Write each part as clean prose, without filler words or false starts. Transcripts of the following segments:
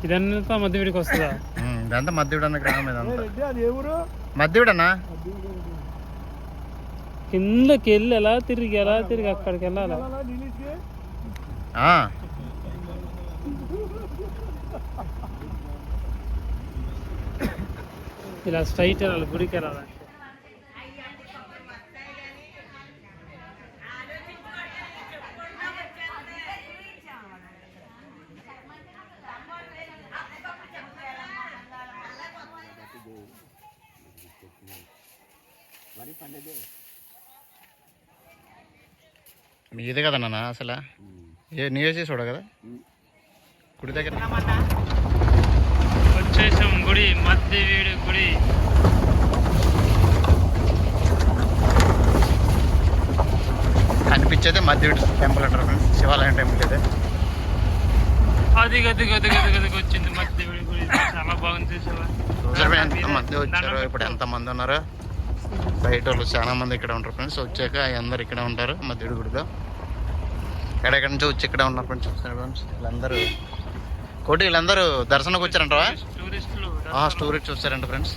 ఇదంతా మధ్యవిడికి వస్తుందా? ఇదంతా మధ్యవిడ అన్న గ్రామం. ఇదంతా మధ్యవిడనా? కిందకి వెళ్ళి ఎలా తిరిగి అక్కడికి వెళ్ళాలా? ఇలా స్ట్రైట్ వెళ్ళాలి గుడికి వెళ్ళాలి. మీదే కదా నాన్న అసలు నీవే చేసి చూడ కదా గుడి దగ్గర వచ్చేసాం. గుడి మధ్యవీడి గుడి. కనిపించేదే మధ్యవీడి టెంపుల్ అంటారు ఫ్రెండ్స్, శివాలయం టెంపుల్ అయితే. అది గది వచ్చింది మధ్యవీడి గుడి. చాలా బాగుంది. ఎంతమంది వచ్చారు, ఇప్పుడు ఎంతమంది ఉన్నారో. బయట వాళ్ళు చాలా మంది ఇక్కడ ఉంటారు ఫ్రెండ్స్. వచ్చాక అందరు ఇక్కడ ఉంటారు మధ్యవీడి గుడిలో. ఎక్కడెక్కడి నుంచి వచ్చి ఇక్కడ ఉన్నారు ఫ్రెండ్స్. చూస్తారు ఫ్రెండ్స్ వీళ్ళందరూ కోటి వీళ్ళందరూ దర్శనకు వచ్చారంటావా? Tourist చూస్తారంట friends.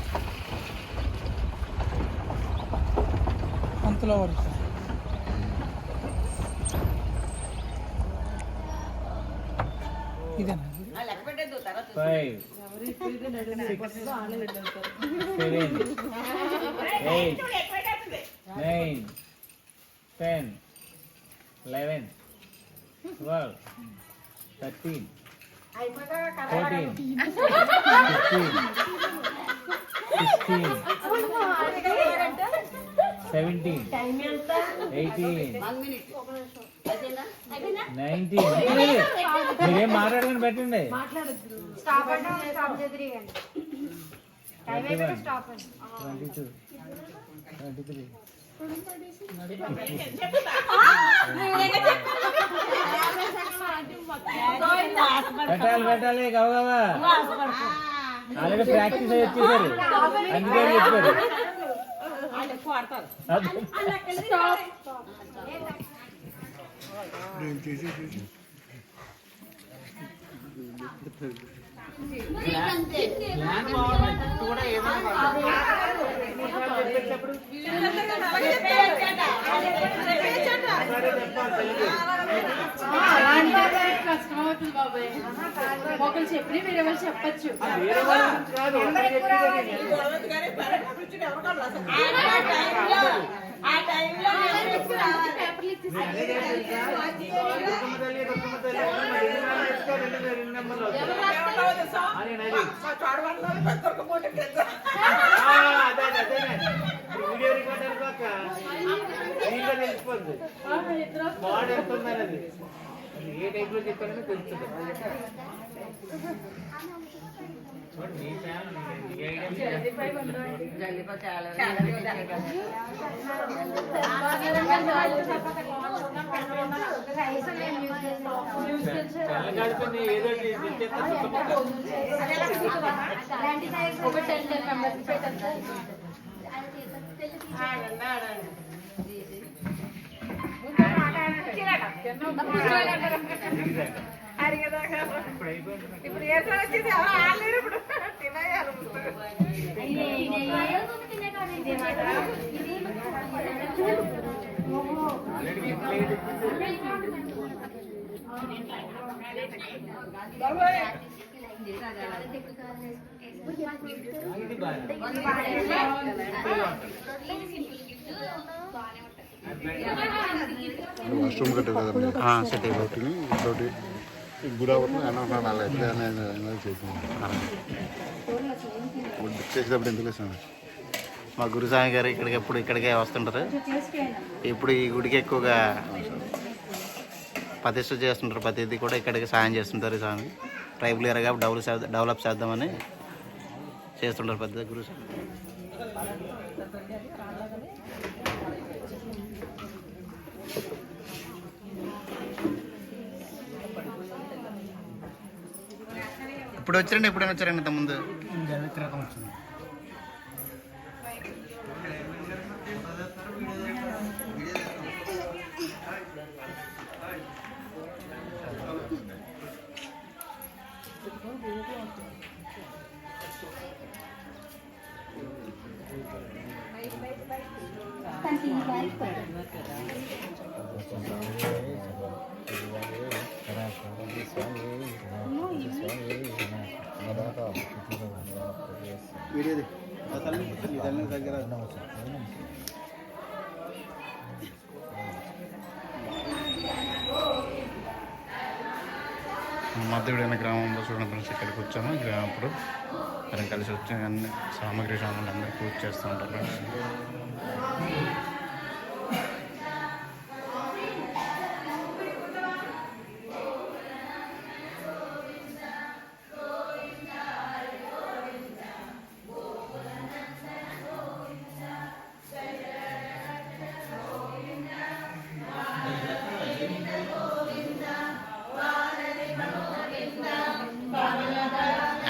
అంతలో ఇదేనా? 5 6 7 8 9 10 11 12 13 14 15 16 17 18 19. మీరేం మాట్లాడకండి, పెట్టండి. 22 23 పెట్టాలి గవగవా. ఆల్రెడీ ప్రాక్టీస్ అయ్యి వచ్చేసారు, అందుకే చెప్పారు. కష్టమవుతుంది బాబాయ్. ఒకరు చెప్పి వేరే వాళ్ళు చెప్పచ్చు. ఏ టైప్ లో చెప్పారని తెలుస్తుంది. ఇప్పుడు ఏ సార్ వచ్చేసి ఆడలేరు. ఇప్పుడు తినయ్యారు. వాష్రూమ్ కట్టారు కదా సెట్ అయిపోతుంది. ఇంకోటి గుడి అవుతుంది అన్న అలా ఎట్లా చేసింది బుక్ చేసేటప్పుడు ఎందుకు వేసాను. మా గురుస్వామి గారు ఇక్కడికే వస్తుంటారు. ఇప్పుడు ఈ గుడికి ఎక్కువగా ప్రతిష్ఠ చేస్తుంటారు. ప్రతిదీ కూడా ఇక్కడికి సాయం చేస్తుంటారు. స్వామి ట్రైబల్ ఏరియా డెవలప్ చేద్దామని చేస్తుంటారు పెద్ద గురుస్వామి. ఇప్పుడు వచ్చారండి, ఎప్పుడైనా వచ్చారండి ఇంత ముందు? వచ్చింది. మధ్యవిడైన గ్రామంలో చూడండి ఫ్రెండ్స్, ఇక్కడికి వచ్చాము. గ్రామప్పుడు అందరం కలిసి వచ్చి అన్ని సామాగ్రి సామాన్లు అందరూ పూజ చేస్తూ ఉంటారు ఫ్రెండ్స్.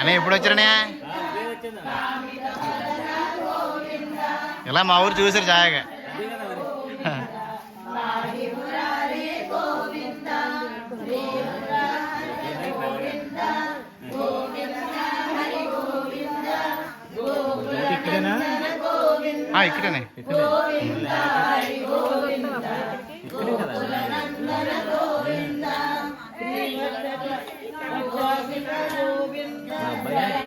అనే ఎప్పుడు వచ్చారనే ఇలా మా ఊరు చూసారు జాగా. ఇక్కడేనా? ఇక్కడనే.